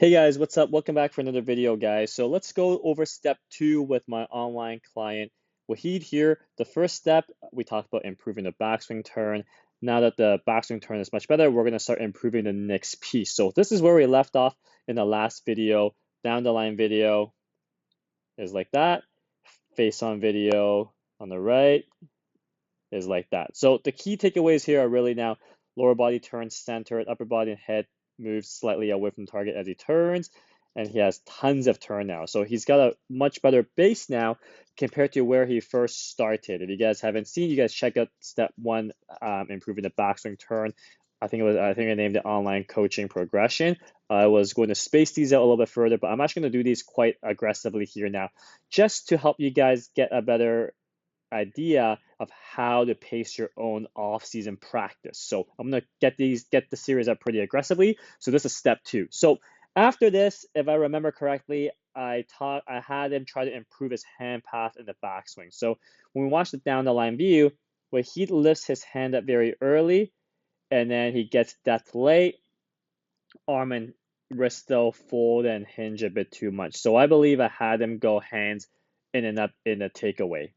Hey guys, what's up? Welcome back for another video, guys. So let's go over step 2 with my online client, Wahid here. The first step, we talked about improving the backswing turn. Now that the backswing turn is much better, we're going to start improving the next piece. So this is where we left off in the last video. Down the line video is like that. Face on video on the right is like that. So the key takeaways here are really now lower body turns centered, upper body and head moves slightly away from target as he turns, and he has tons of turn now. So he's got a much better base now compared to where he first started. If you guys haven't seen, you guys check out step 1, improving the backswing turn. I think I named it online coaching progression. I was going to space these out a little bit further, but I'm actually going to do these quite aggressively here now, just to help you guys get a better idea of how to pace your own off-season practice. So I'm gonna get the series up pretty aggressively. So this is step 2. So after this, if I remember correctly, I had him try to improve his hand path in the backswing. So when we watch the down the line view, where he lifts his hand up very early, and then he gets depth late, arm and wrist still fold and hinge a bit too much. So I believe I had him go hands in and up in the takeaway.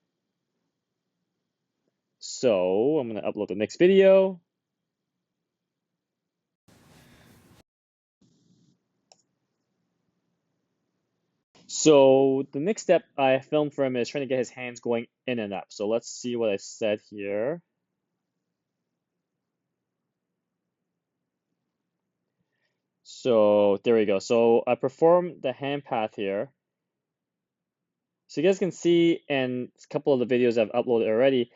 So I'm going to upload the next video. So the next step I filmed for him is trying to get his hands going in and up. So let's see what I said here. So there we go. So I performed the hand path here. So you guys can see in a couple of the videos I've uploaded already,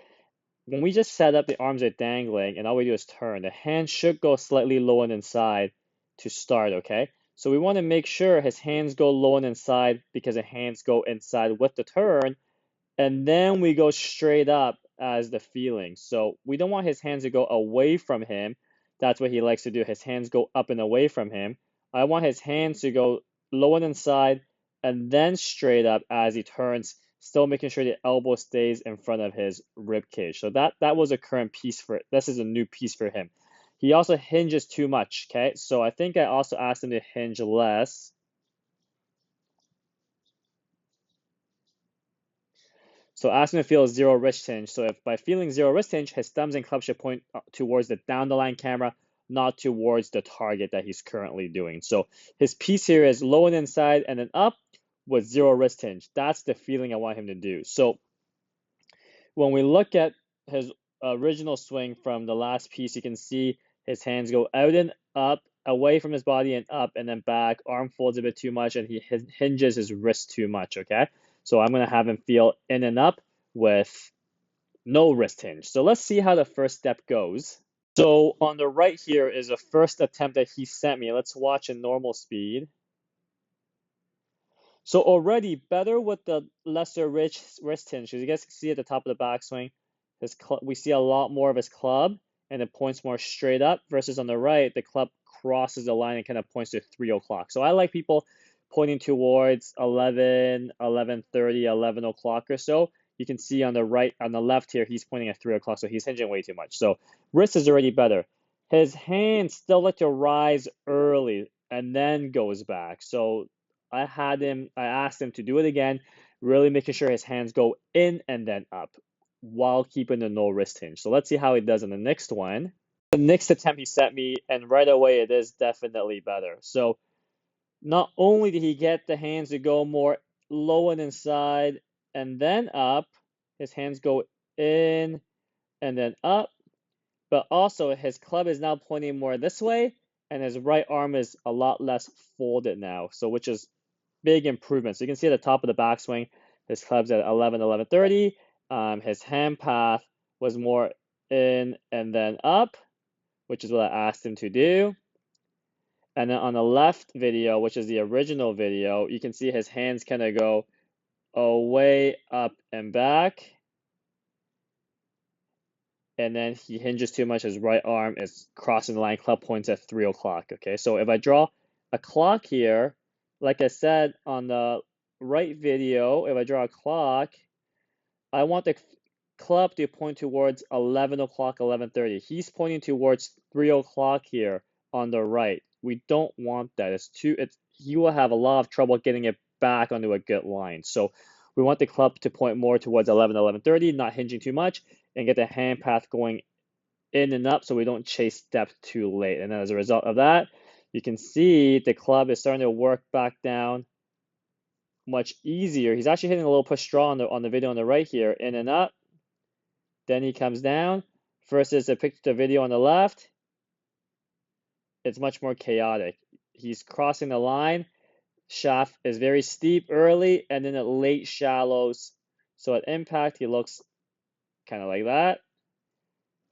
when we just set up, the arms are dangling and all we do is turn. The hand should go slightly low and inside to start, okay? So we want to make sure his hands go low and inside because the hands go inside with the turn, and then we go straight up as the feeling. So we don't want his hands to go away from him. That's what he likes to do. His hands go up and away from him. I want his hands to go low and inside and then straight up as he turns, still making sure the elbow stays in front of his rib cage. So that was a current piece for it. This is a new piece for him. He also hinges too much, okay? So I think I also asked him to hinge less. So ask him to feel zero wrist hinge. So if by feeling zero wrist hinge, his thumbs and clubs should point towards the down the line camera, not towards the target that he's currently doing. So his piece here is low and inside and then up with zero wrist hinge. That's the feeling I want him to do. So when we look at his original swing from the last piece, you can see his hands go out and up, away from his body and up, and then back. Arm folds a bit too much, and he hinges his wrist too much, okay? So I'm going to have him feel in and up with no wrist hinge. So let's see how the first step goes. So on the right here is the first attempt that he sent me. Let's watch in normal speed. So already better with the lesser wrist hinge. As you guys can see at the top of the backswing, we see a lot more of his club, and it points more straight up, versus on the right, the club crosses the line and kind of points to 3 o'clock. So I like people pointing towards 11, 11:30, 11 o'clock or so. You can see on the right, on the left here, he's pointing at 3 o'clock, so he's hinging way too much. So wrist is already better. His hands still like to rise early and then goes back. So I asked him to do it again, really making sure his hands go in and then up while keeping the no wrist hinge. So let's see how he does in the next one. The next attempt he sent me, and right away it is definitely better. So not only did he get the hands to go more low and inside and then up, his hands go in and then up, but also his club is now pointing more this way, and his right arm is a lot less folded now, so which is big improvement. So you can see at the top of the backswing, his club's at 11, 11:30. His hand path was more in and then up, which is what I asked him to do. And then on the left video, which is the original video, you can see his hands kind of go away, up, and back. And then he hinges too much. His right arm is crossing the line. Club points at 3 o'clock. Okay, so if I draw a clock here, like I said on the right video, if I draw a clock, I want the club to point towards 11 o'clock, 11:30. He's pointing towards 3 o'clock here on the right. We don't want that. he will have a lot of trouble getting it back onto a good line. So we want the club to point more towards 11, 11:30, not hinging too much, and get the hand path going in and up so we don't chase depth too late. And then as a result of that, you can see the club is starting to work back down much easier. He's actually hitting a little push draw on the video on the right here, in and up. Then he comes down. Versus the video on the left, it's much more chaotic. He's crossing the line. Shaft is very steep early, and then it late shallows. So at impact, he looks kind of like that.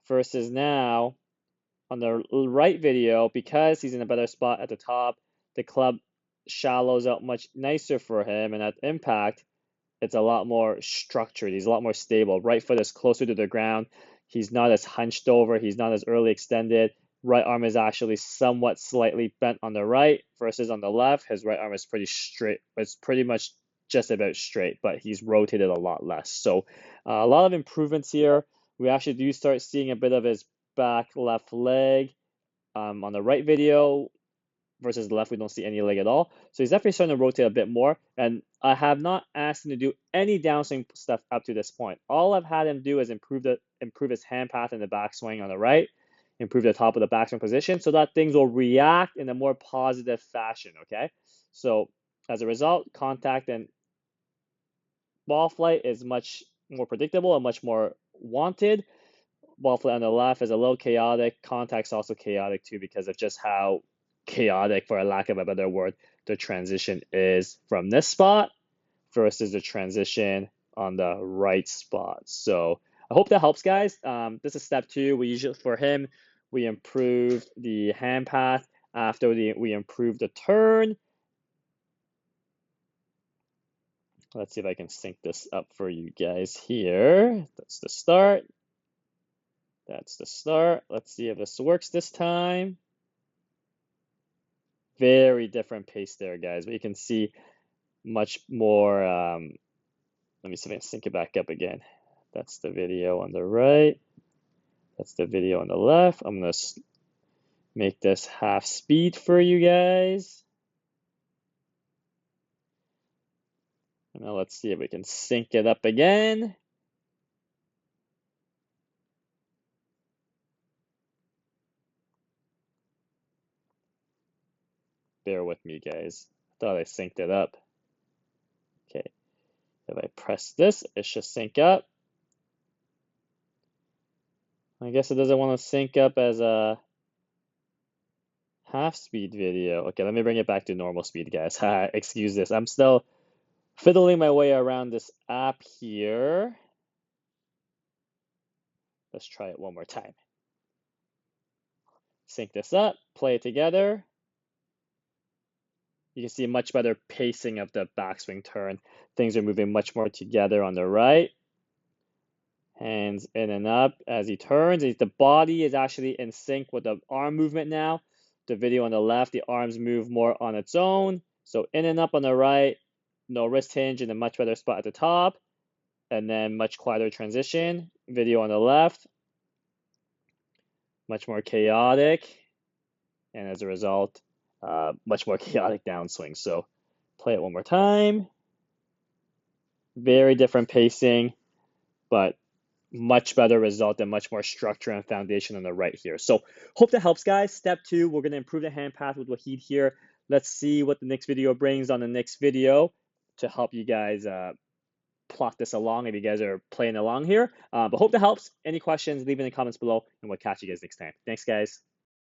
Versus now, on the right video, because he's in a better spot at the top, the club shallows out much nicer for him, and at impact, it's a lot more structured. He's a lot more stable. Right foot is closer to the ground. He's not as hunched over. He's not as early extended. Right arm is actually somewhat slightly bent on the right versus on the left. His right arm is pretty straight. It's pretty much just about straight, but he's rotated a lot less. So a lot of improvements here. We actually do start seeing a bit of his back left leg on the right video versus the left, we don't see any leg at all. So he's definitely starting to rotate a bit more. And I have not asked him to do any downswing stuff up to this point. All I've had him do is improve his hand path in the backswing on the right, improve the top of the backswing position so that things will react in a more positive fashion, okay? So as a result, contact and ball flight is much more predictable and much more wanted. Ball flight on the left is a little chaotic. Contact's also chaotic too because of just how chaotic, for a lack of a better word, the transition is from this spot versus the transition on the right spot. So I hope that helps, guys. This is step 2. For him, we improved the hand path after we improved the turn. Let's see if I can sync this up for you guys here. That's the start. That's the start. Let's see if this works this time. Very different pace there, guys. But you can see much more. Let me see if I can sync it back up again. That's the video on the right. That's the video on the left. I'm going to make this half speed for you guys. And now let's see if we can sync it up again. Bear with me, guys. I thought I synced it up. Okay. If I press this, it should sync up. I guess it doesn't want to sync up as a half speed video. Okay, let me bring it back to normal speed, guys. Excuse this. I'm still fiddling my way around this app here. Let's try it one more time. Sync this up, play it together. You can see much better pacing of the backswing turn. Things are moving much more together on the right. Hands in and up as he turns. The body is actually in sync with the arm movement now. The video on the left, the arms move more on its own. So in and up on the right, no wrist hinge in a much better spot at the top. And then much quieter transition. Video on the left, much more chaotic. And as a result, much more chaotic downswing. So play it one more time. Very different pacing, but much better result and much more structure and foundation on the right here. So hope that helps, guys. Step 2, we're going to improve the hand path with Wahid here. Let's see what the next video brings on the next video to help you guys plot this along if you guys are playing along here. But hope that helps. Any questions, leave in the comments below, and we'll catch you guys next time. Thanks, guys.